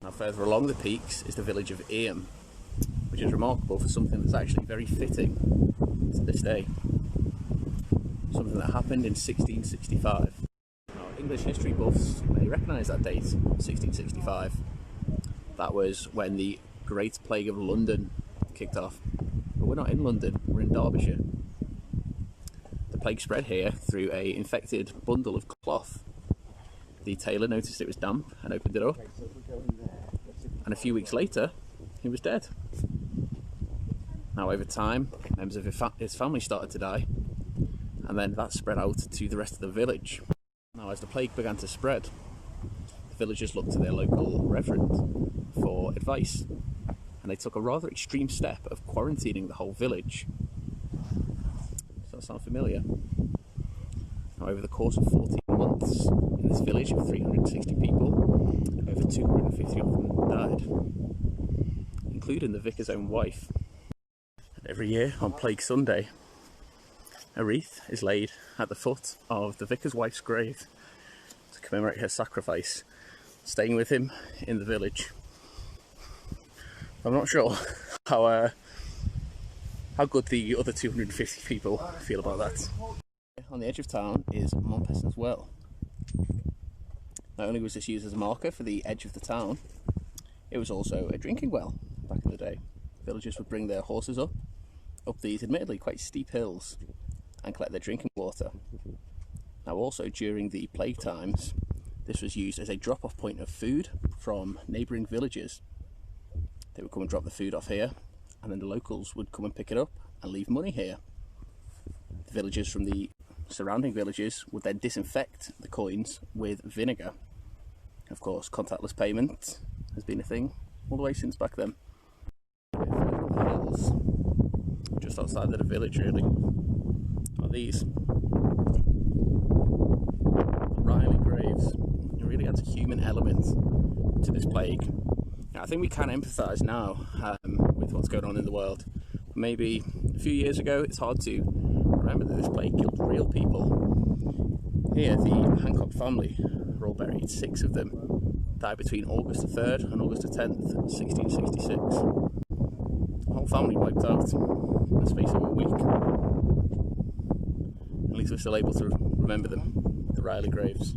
Now further along the peaks is the village of Eyam, which is remarkable for something that's actually very fitting to this day. Something that happened in 1665. Now, English history buffs may recognise that date, 1665. That was when the Great Plague of London kicked off. But we're not in London, we're in Derbyshire. The plague spread here through an infected bundle of cloth. The tailor noticed it was damp and opened it up. And a few weeks later, he was dead. Now over time, members of his family started to die, and then that spread out to the rest of the village. Now as the plague began to spread, the villagers looked to their local reverend for advice, and they took a rather extreme step of quarantining the whole village. Does that sound familiar? Now over the course of 14 months, in this village of 360 people, over 250 of them died, including the vicar's own wife. And every year on Plague Sunday, a wreath is laid at the foot of the vicar's wife's grave to commemorate her sacrifice, staying with him in the village. I'm not sure how good the other 250 people feel about that. On the edge of town is Montpesson's Well. Not only was this used as a marker for the edge of the town, it was also a drinking well back in the day. Villagers would bring their horses up these admittedly quite steep hills and collect their drinking water. Now also during the plague times, this was used as a drop-off point of food from neighbouring villages. They would come and drop the food off here, and then the locals would come and pick it up and leave money here. The villagers from the surrounding villages would then disinfect the coins with vinegar. Of course, contactless payment has been a thing all the way since back then. The hills, just outside of the village really, are these Riley graves. It really adds a human element to this plague. Now, I think we can empathise now with what's going on in the world. Maybe a few years ago, it's hard to remember that this plague killed real people. Here, the Hancock family are all buried. 6 of them died between August the 3rd and August the 10th, 1666. The whole family wiped out in the space of a week. At least we're still able to remember them, the Riley graves.